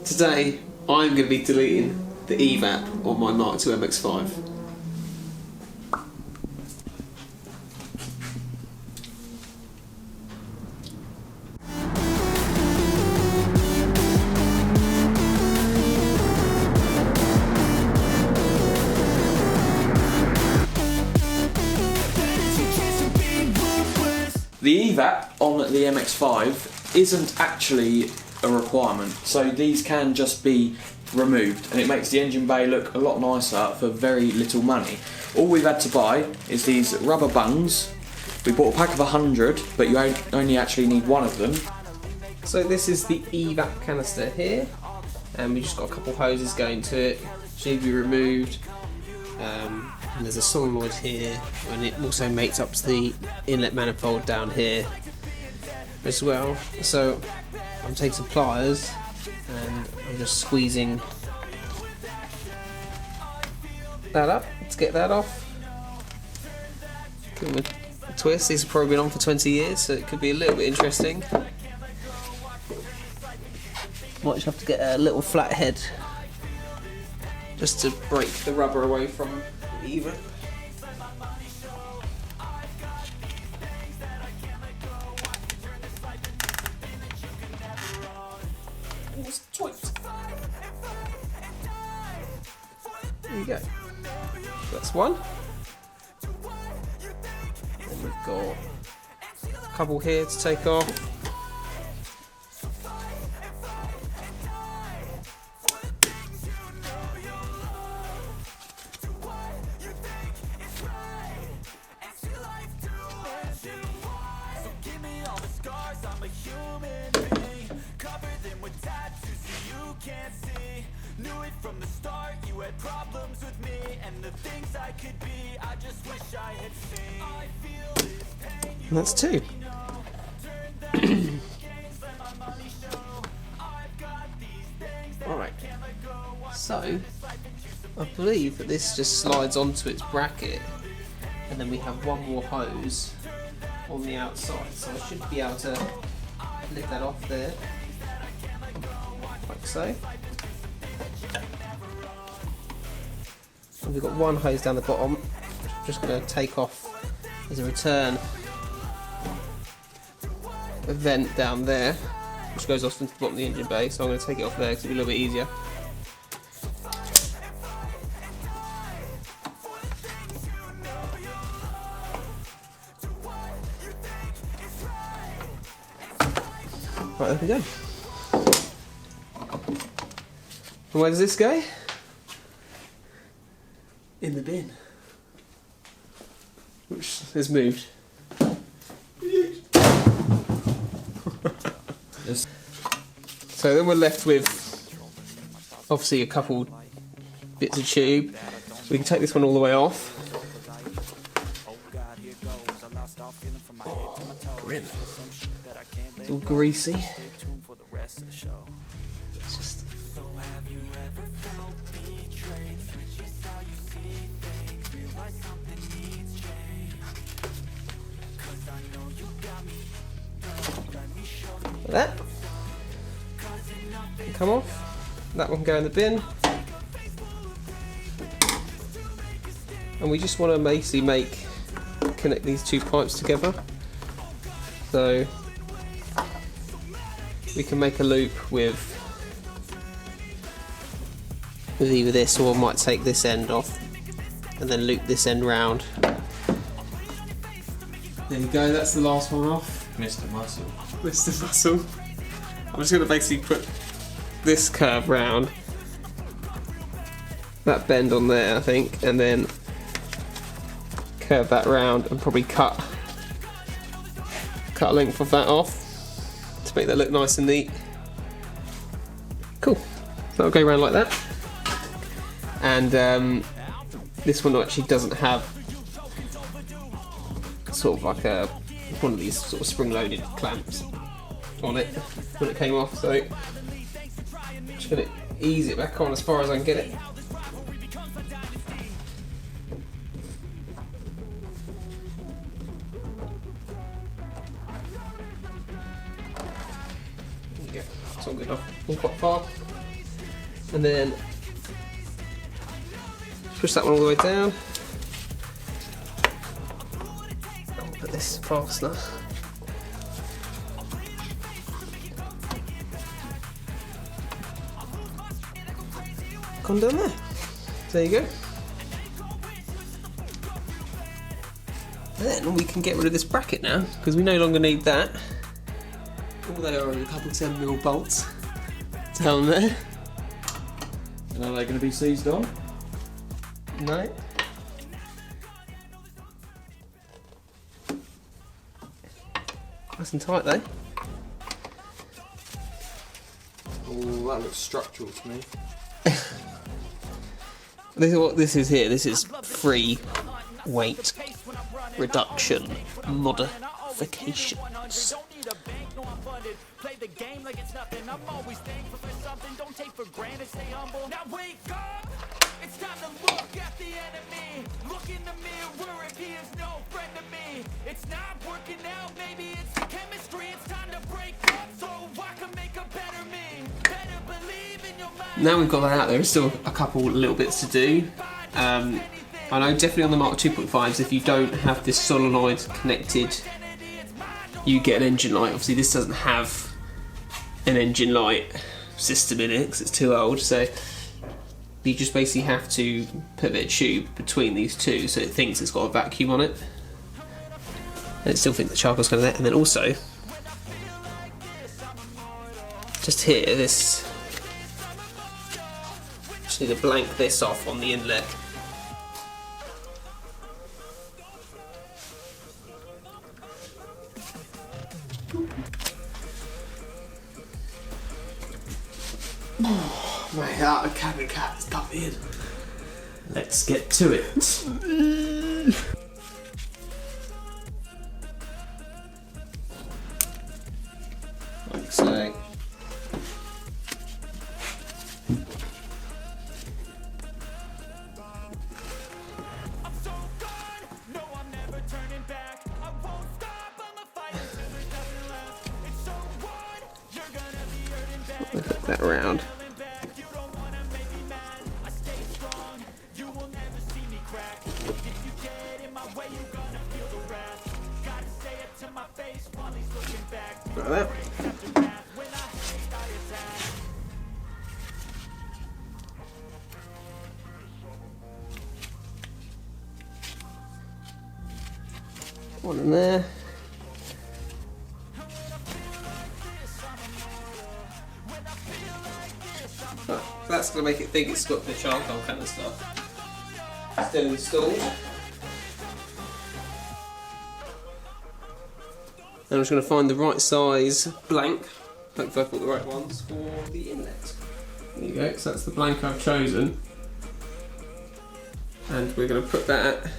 Today I'm going to be deleting the EVAP on my Mark II MX5. The EVAP on the MX5 isn't actually a requirement, so these can just be removed and it makes the engine bay look a lot nicer for very little money. All we've had to buy is these rubber bungs. We bought a pack of 100, but you only actually need one of them. So this is the EVAP canister here, and we just got a couple hoses going to it, should be removed. And there's a solenoid here, and it also mates up to the inlet manifold down here as well. So I'm taking some pliers and I'm just squeezing that up to get that off. Give them a twist. These have probably been on for 20 years, so it could be a little bit interesting. Might just have to get a little flat head just to break the rubber away from the EVAP. There you go. That's one. Then we've got a couple here to take off. From the start, you had problems with me and the things I could be. I just wish I had seen. I feel this pain. And that's two. Alright. So, I believe that this just slides onto its bracket, and then we have one more hose on the outside. So I should be able to lift that off there, like so. And we've got one hose down the bottom, which I'm just going to take off as a return. A vent down there, which goes off into the bottom of the engine bay, so I'm going to take it off there because it'll be a little bit easier. Right, there we go. And where does this go? In the bin, which has moved. So then we're left with obviously a couple bits of tube. We can take this one all the way off. Grin. It's all greasy. It's just that can come off. That one can go in the bin. And we just want to basically connect these two pipes together. So we can make a loop with either this, or might take this end off and then loop this end round. There you go, that's the last one off. Mr. Muscle. Mr. Muscle. I'm just going to basically put this curve round, that bend on there I think, and then curve that round and probably cut a length of that off to make that look nice and neat. Cool. That'll go around like that. And this one actually doesn't have sort of like one of these sort of spring-loaded clamps on it when it came off, so I'm just going to ease it back on as far as I can get it. There you go. It's all good enough. All quite far. and then push that one all the way down. I'll put this fastener. Gone down there. There you go. And then we can get rid of this bracket now, because we no longer need that. All they are a couple 10mm bolts down there. And are they going to be seized on? No. Nice and tight though. Oh, that looks structural to me. This is what this is here. This is free weight reduction modifications. Play the game like it's nothing. I'm always thankful for something. Don't take for granted, stay humble. Now wake up. It's time to look at the enemy. Look in the mirror if he is no friend to me. It's not working out, maybe it's the chemistry. It's time to break up so I can make a better me. Better believe in your mind. Now we've got that out, there is still a couple little bits to do. I know definitely on the Mark 2.5s, if you don't have this solenoid connected, you get an engine light. Obviously this doesn't have an engine light system in it because it's too old, so you just basically have to put a bit of tube between these two so it thinks it's got a vacuum on it, and it still thinks the charcoal's going to there. And then also just here, this just need to blank this off on the inlet. Oh, my heart, a cabin cat has come in. Let's get to it. Like so. Flip that around. Like that. One in there. Oh, that's going to make it think it's got the charcoal kind of stuff. Still installed. And I'm just going to find the right size blank. Hopefully I've got the right ones for the inlet. There you go, so that's the blank I've chosen. And we're going to put that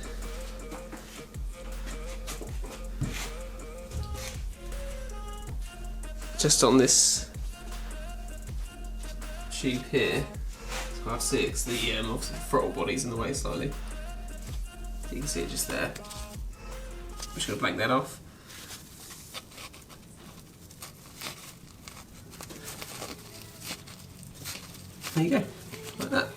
just on this tube here. It's hard to see it because the obviously the throttle body's in the way slightly. You can see it just there. I'm just going to blank that off. There you go, like that.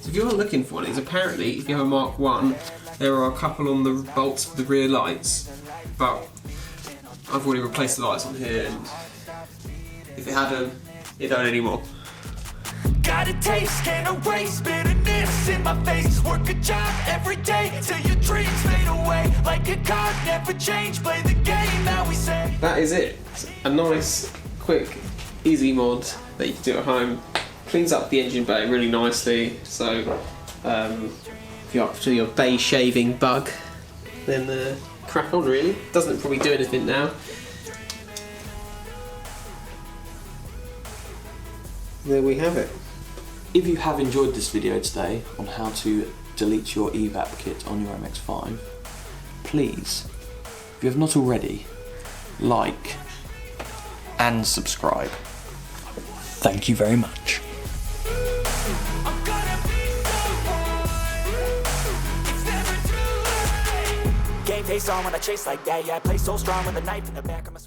So if you are looking for one, it's apparently, if you have a Mark 1, there are a couple on the bolts for the rear lights, but I've already replaced the lights on here, and if it hadn't, it don't anymore. Got a taste, can't erase bitterness in my face. Work a job every day till your dreams fade away. Like a card, never change, play the game that we say. That is it. It's a nice, quick, easy mod that you can do at home. Cleans up the engine bay really nicely, so if you're up to your bay shaving bug, then crack on really. Doesn't probably do anything now. There we have it. If you have enjoyed this video today on how to delete your EVAP kit on your MX5, please, if you have not already, like and subscribe. Thank you very much. Game face on when I chase like that. Yeah, I play so strong with a knife in the back of my